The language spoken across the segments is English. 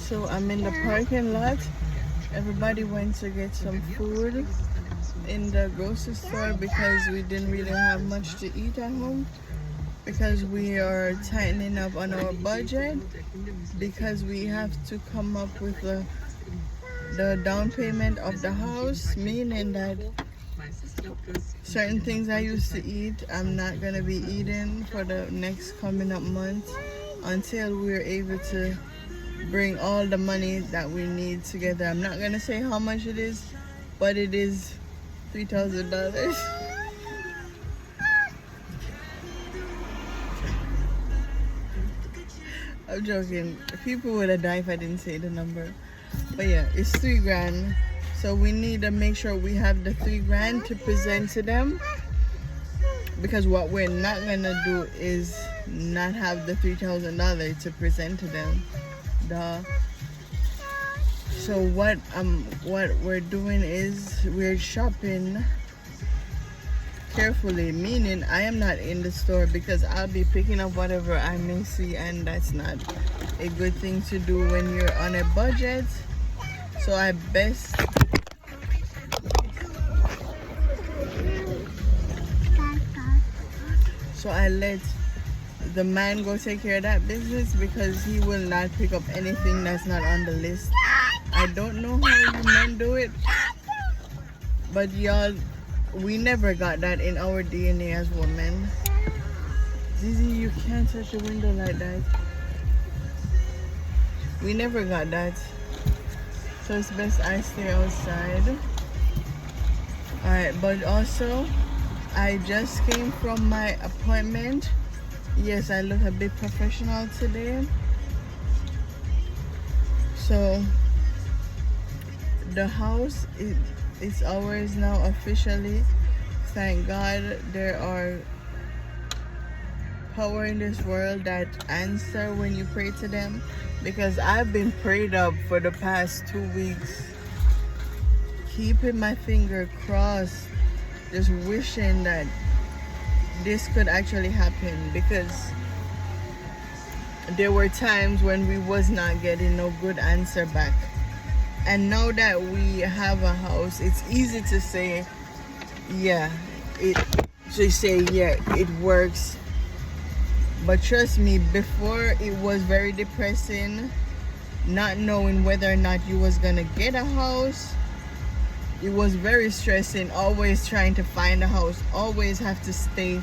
So I'm in the parking lot. Everybody went to get some food in the grocery store because we didn't really have much to eat at home, because we are tightening up on our budget, because we have to come up with the down payment of the house, meaning that certain things I used to eat, I'm not gonna be eating for the next coming up month until we're able to bring all the money that we need together. I'm not gonna say how much it is, but it is $3,000. I'm joking. People would have died if I didn't say the number. But yeah, it's $3,000. So we need to make sure we have the $3,000 to present to them, because what we're not gonna do is not have the $3,000 to present to them. Duh. So what we're doing is we're shopping carefully, meaning I am not in the store because I'll be picking up whatever I may see, and that's not a good thing to do when you're on a budget. So I let the man go take care of that business, because he will not pick up anything that's not on the list. I don't know how you men do it, but y'all, we never got that in our DNA as women. Zizi, you can't touch the window like that. We never got that. So it's best I stay outside. Alright, but also, I just came from my appointment. Yes, I look a bit professional today. So, the house is ours now officially. Thank God there are power in this world that answer when you pray to them, because I've been prayed up for the past 2 weeks, keeping my finger crossed, just wishing that this could actually happen, because there were times when we was not getting no good answer back. And now that we have a house, it's easy to say, yeah, it works. But trust me, before it was very depressing, not knowing whether or not you was gonna get a house. It was very stressing, always trying to find a house, always have to stay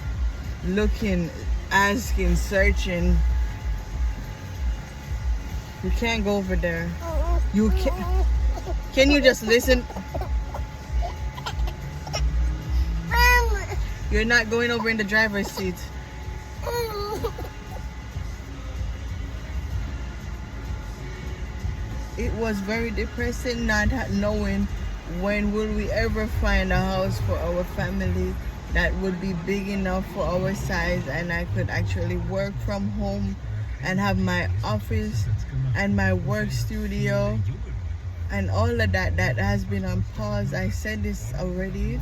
looking, asking, searching. You can't go over there. You can't. Can you just listen? You're not going over in the driver's seat. It was very depressing not knowing when will we ever find a house for our family that would be big enough for our size, and I could actually work from home and have my office and my work studio and all of that has been on pause. I said this already.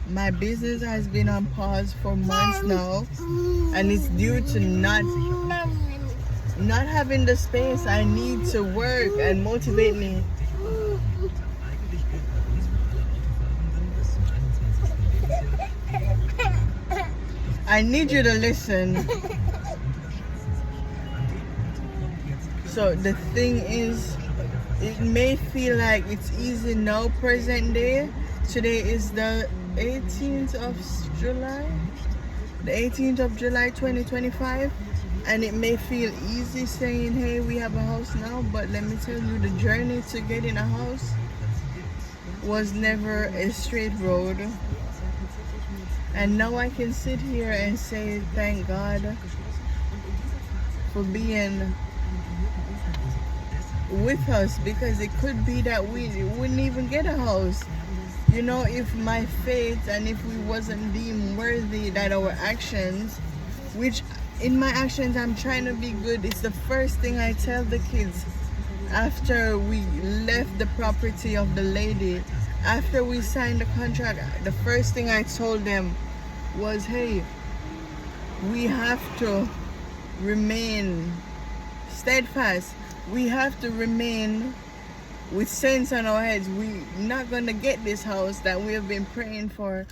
My business has been on pause for months now, and it's due to not having the space. I need to work and motivate me. I need you to listen. So the thing is, it may feel like it's easy now, present day. Today is the 18th of July. The 18th of July 2025. And it may feel easy saying, hey, we have a house now. But let me tell you, the journey to getting a house was never a straight road. And now I can sit here and say, thank God for being with us, because it could be that we wouldn't even get a house. You know, if my faith and if we wasn't deemed worthy, that our actions, which in my actions I'm trying to be good, it's the first thing I tell the kids after we left the property of the lady. After we signed the contract, the first thing I told them was, hey, we have to remain steadfast. we have to remain with sense on our heads. We not gonna get this house that we have been praying for.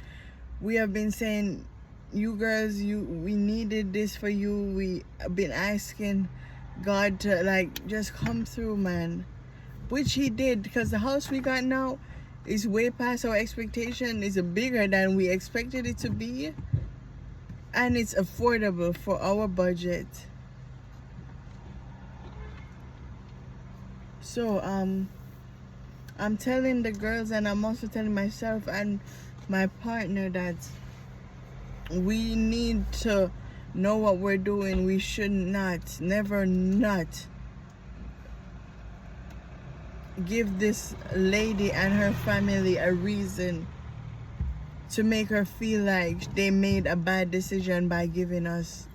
We have been saying, you girls, we needed this for you. We have been asking God to like just come through, man, which he did, because the house we got now is way past our expectation. It's bigger than we expected it to be, and it's affordable for our budget. So I'm telling the girls, and I'm also telling myself and my partner, that we need to know what we're doing. We should never not give this lady and her family a reason to make her feel like they made a bad decision by giving us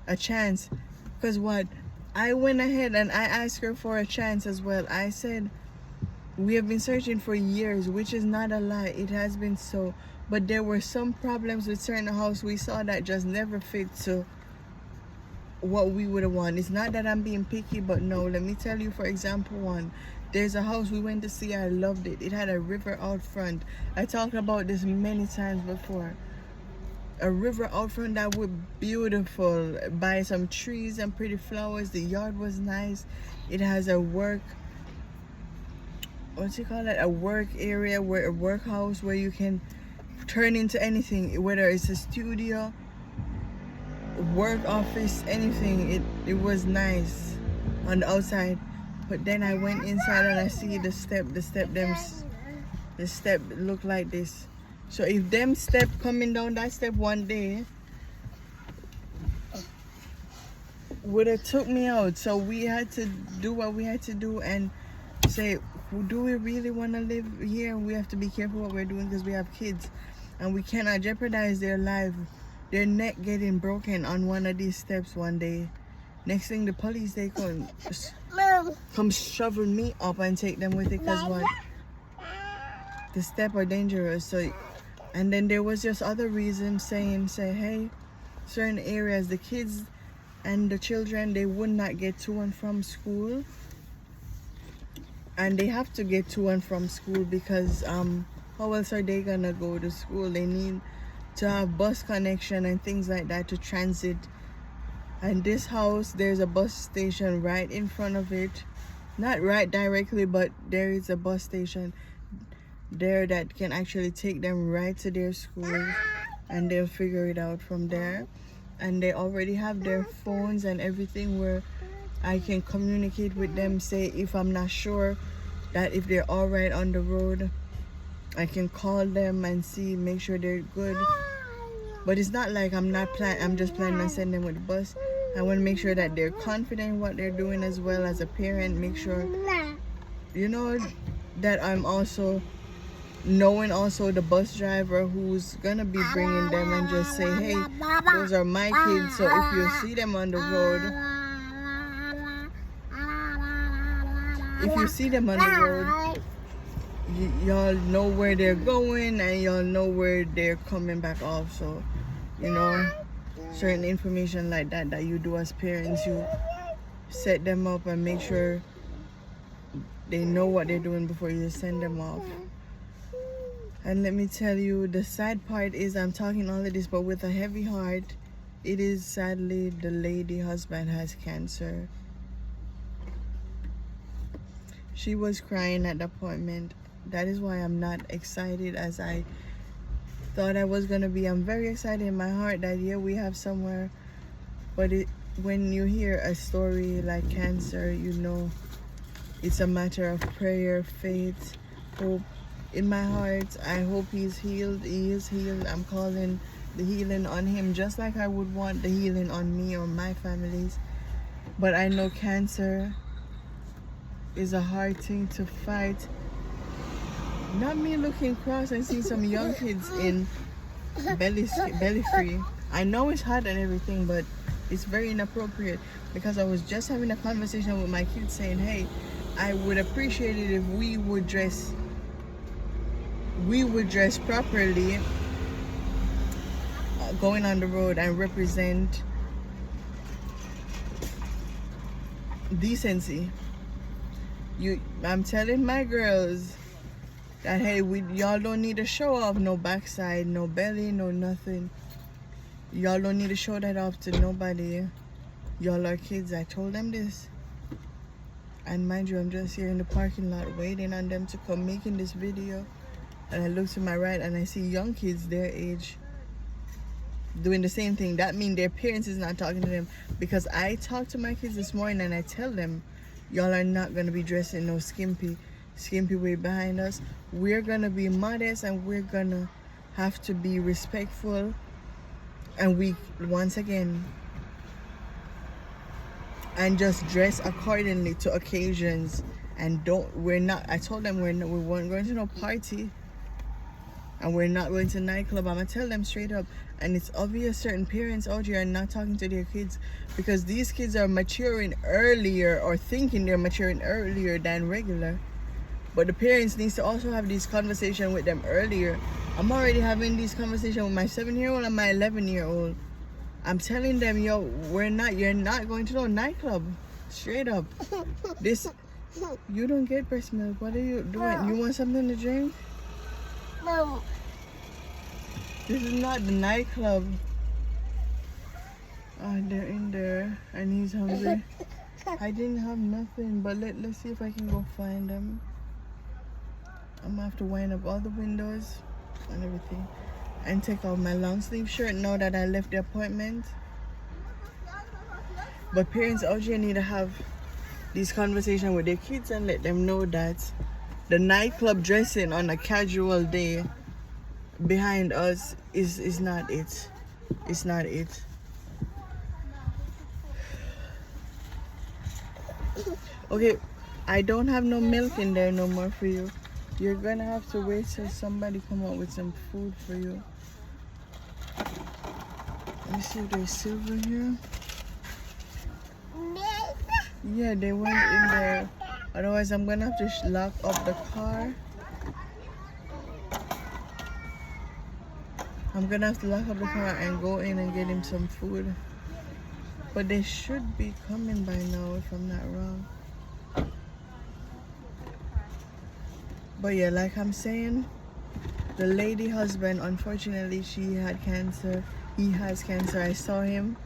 a chance. Because what, I went ahead and I asked her for a chance as well. I said, we have been searching for years, which is not a lie. It has been so. But there were some problems with certain house we saw that just never fit to what we would have wanted. It's not that I'm being picky, but no, let me tell you, for example, one. There's a house we went to see. I loved it. It had a river out front. I talked about this many times before. A river out front that was beautiful, by some trees and pretty flowers. The yard was nice. It has a work, what you call it, a work area, where a workhouse where you can turn into anything, whether it's a studio, work office, anything. It was nice on the outside. But then I went inside and I see the step look like this. So if them step coming down that step one day would have took me out. So we had to do what we had to do and say, do we really want to live here? We have to be careful what we're doing, because we have kids and we cannot jeopardize their life, their neck getting broken on one of these steps one day. Next thing, the police, they come shovel me up and take them with it, because what, the steps are dangerous. So, and then there was just other reasons saying, hey, certain areas, the kids and the children, they would not get to and from school. And they have to get to and from school because how else are they gonna go to school? They need to have bus connection and things like that to transit. And this house, there's a bus station right in front of it. Not right directly, but there is a bus station there that can actually take them right to their school, and they'll figure it out from there. And they already have their phones and everything where I can communicate with them, say if I'm not sure that if they're all right on the road, I can call them and see, make sure they're good. But it's not like I'm just planning on sending them with the bus. I want to make sure that they're confident in what they're doing, as well as a parent. Make sure, you know, that I'm also knowing also the bus driver who's gonna be bringing them, and just say, hey, those are my kids, so if you see them on the road, y'all know where they're going and y'all know where they're coming back off. So, you know, certain information like that you do as parents, you set them up and make sure they know what they're doing before you send them off. And let me tell you, the sad part is I'm talking all of this, but with a heavy heart. It is sadly the lady husband has cancer. She was crying at the appointment. That is why I'm not excited as I thought I was gonna be. I'm very excited in my heart that yeah, we have somewhere. But when you hear a story like cancer, you know it's a matter of prayer, faith, hope. In my heart, I hope he's healed. He is healed. I'm calling the healing on him, just like I would want the healing on me or my families. But I know cancer is a hard thing to fight. Not me looking cross and seeing some young kids in belly free. I know it's hot and everything, but it's very inappropriate, because I was just having a conversation with my kids saying, hey, I would appreciate it if we would dress properly going on the road and represent decency. I'm telling my girls that hey, y'all don't need to show off no backside, no belly, no nothing. Y'all don't need to show that off to nobody. Y'all are kids. I told them this. And mind you, I'm just here in the parking lot waiting on them to come making this video. And I look to my right and I see young kids their age doing the same thing. That means their parents is not talking to them. Because I talked to my kids this morning and I tell them, y'all are not going to be dressing no skimpy way behind us. We're going to be modest and we're going to have to be respectful. And we, once again, and just dress accordingly to occasions. And I told them we weren't going to no party. And we're not going to nightclub. I'm going to tell them straight up. And it's obvious certain parents out here are not talking to their kids because these kids are maturing earlier or thinking they're maturing earlier than regular. But the parents need to also have these conversations with them earlier. I'm already having these conversations with my 7-year-old and my 11-year-old. I'm telling them, yo, you're not going to no nightclub. Straight up. You don't get breast milk. What are you doing? You want something to drink? No. This is not the nightclub. Oh, they're in there and he's hungry. I didn't have nothing, but let's see if I can go find them. I'm gonna have to wind up all the windows and everything and take off my long sleeve shirt now that I left the appointment. But parents out here need to have these conversations with their kids and let them know that the nightclub dressing on a casual day behind us is not it. It's not it. Okay, I don't have no milk in there no more for you. You're gonna have to wait till somebody come up with some food for you. Let me see if there's silver here. Yeah, they went in there. Otherwise, I'm gonna have to lock up the car. I'm gonna have to lock up the car and go in and get him some food. But they should be coming by now if I'm not wrong. But yeah, like I'm saying, the lady husband, unfortunately, she had cancer. He has cancer. I saw him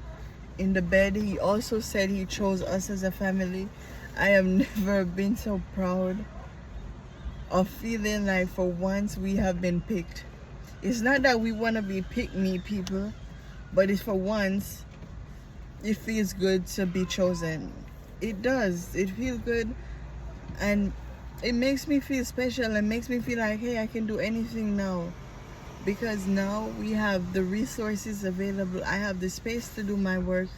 in the bed. He also said he chose us as a family. I have never been so proud of feeling like for once we have been picked. It's not that we want to be pick-me people, but it's for once, it feels good to be chosen. It does. It feels good. And it makes me feel special and makes me feel like, hey, I can do anything now. Because now we have the resources available. I have the space to do my work.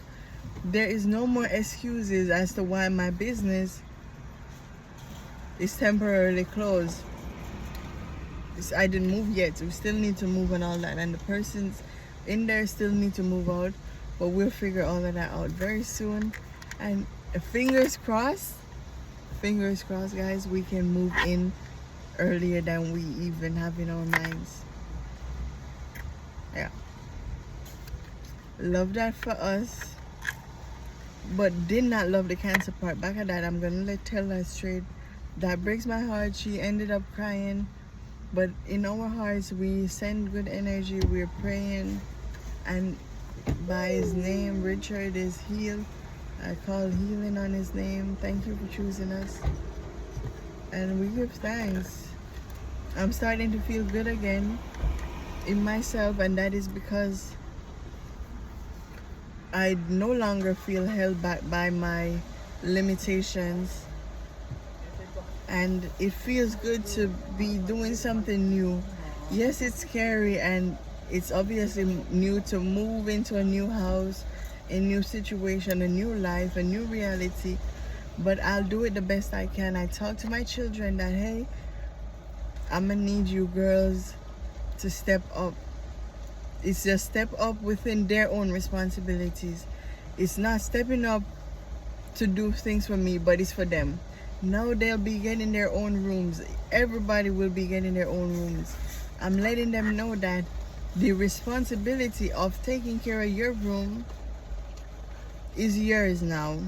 There is no more excuses as to why my business is temporarily closed. I didn't move yet. We still need to move and all that. And the persons in there still need to move out. But we'll figure all of that out very soon. And fingers crossed, guys, we can move in earlier than we even have in our minds. Yeah. Love that for us. But did not love the cancer part. Back at that, I'm going to tell her straight. That breaks my heart. She ended up crying. But in our hearts, we send good energy. We're praying. And by his name, Richard is healed. I call healing on his name. Thank you for choosing us. And we give thanks. I'm starting to feel good again in myself, and that is because I no longer feel held back by my limitations. And it feels good to be doing something new. Yes, it's scary and it's obviously new to move into a new house, a new situation, a new life, a new reality. But I'll do it the best I can. I talk to my children that, hey, I'm gonna need you girls to step up. It's just step up within their own responsibilities. It's not stepping up to do things for me, but it's for them. Now they'll be getting their own rooms. Everybody will be getting their own rooms. I'm letting them know that the responsibility of taking care of your room is yours now.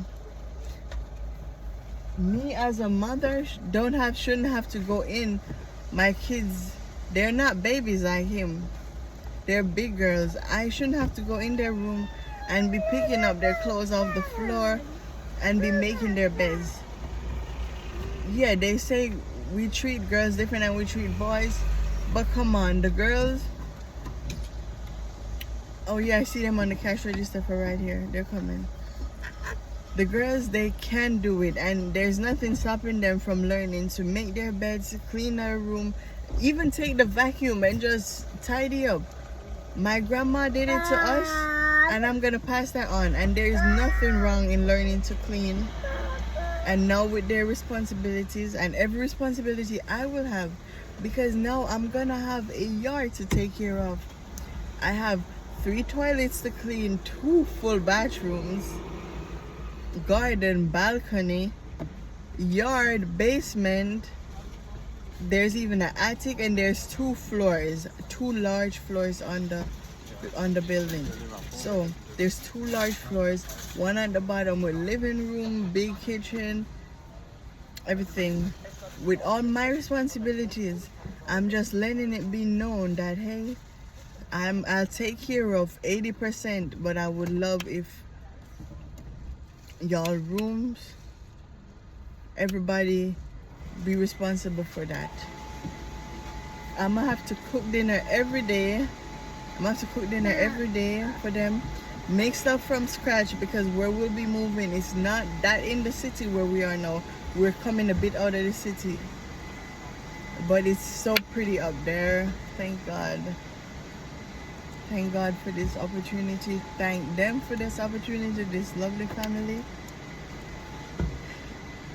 me as a mother shouldn't have to go in. My kids, they're not babies like him. They're big girls. I shouldn't have to go in their room and be picking up their clothes off the floor and be making their beds. Yeah, they say we treat girls different than we treat boys, but come on, the girls. Oh yeah, I see them on the cash register for right here. They're coming. The girls, they can do it, and there's nothing stopping them from learning to make their beds, clean their room, even take the vacuum and just tidy up. My grandma did it to us, and I'm gonna pass that on. And there is nothing wrong in learning to clean. And now with their responsibilities and every responsibility I will have, because now I'm gonna have a yard to take care of. I have 3 toilets to clean, 2 full bathrooms, garden, balcony, yard, basement. There's even an attic, and there's 2 floors, 2 large floors on the building. So there's 2 large floors, one at the bottom with living room, big kitchen, everything. With all my responsibilities, I'm just letting it be known that hey, I'll take care of 80%, but I would love if y'all rooms, everybody be responsible for that. I'm gonna have to cook dinner every day. For them. Make stuff from scratch, because where we'll be moving is not that in the city where we are now. We're coming a bit out of the city, but it's so pretty up there. Thank God. Thank God for this opportunity. Thank them for this opportunity, this lovely family.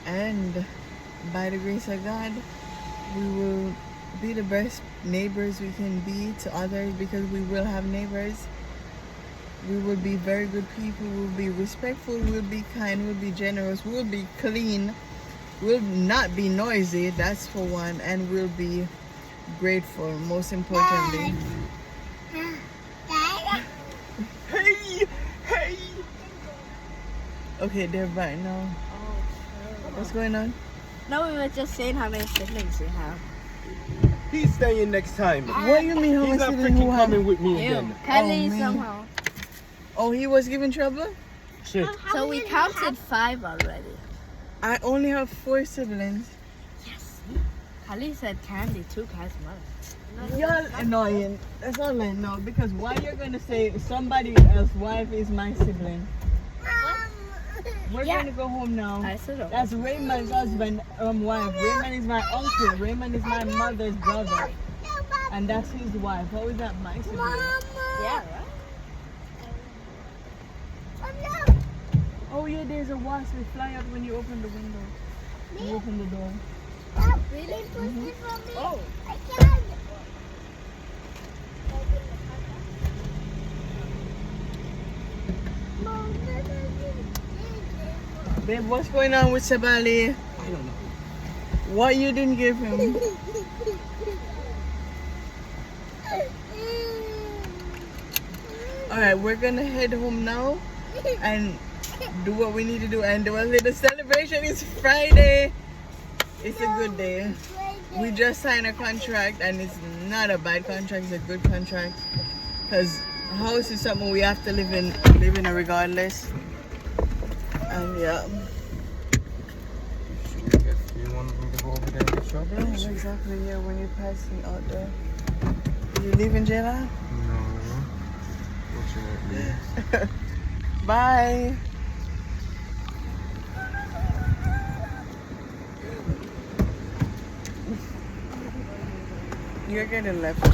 And by the grace of God, we will be the best neighbors we can be to others, because we will have neighbors. We will be very good people. We will be respectful. We will be kind. We will be generous. We will be clean. We will not be noisy, that's for one. And we'll be grateful, most importantly. Hey! Okay, they're back now. What's going on? No, we were just saying how many siblings we have. He's staying next time. What do you mean how He's much not didn't freaking coming with me again. Kelly man. somehow. Oh, he was giving trouble? Shit. So we counted 5 already. I only have 4 siblings. Yes. Kelly said Candy too has mother. Y'all annoying. That's all I know. Because why you're gonna say somebody else's wife is my sibling? We're gonna go home now. I said okay. That's Raymond's husband, wife. Raymond is my uncle. Raymond is my mother's brother. And that's his wife. How is that my sibling? Yeah, right? Oh yeah, there's a wasp. They fly out when you open the window. When you open the door. Really? Mm-hmm. Oh. I can't. Babe, what's going on with Sabali? I don't know. What you didn't give him? Alright, we're gonna head home now and do what we need to do and do a little celebration. It's Friday. It's a good day. We just signed a contract and it's not a bad contract, it's a good contract. Because house is something we have to live in regardless. And yeah. You want me to go over there and get strawberries? Yeah, exactly, yeah, when you're passing out there. You leaving, Jayla? No. Fortunately. Bye. You're getting left.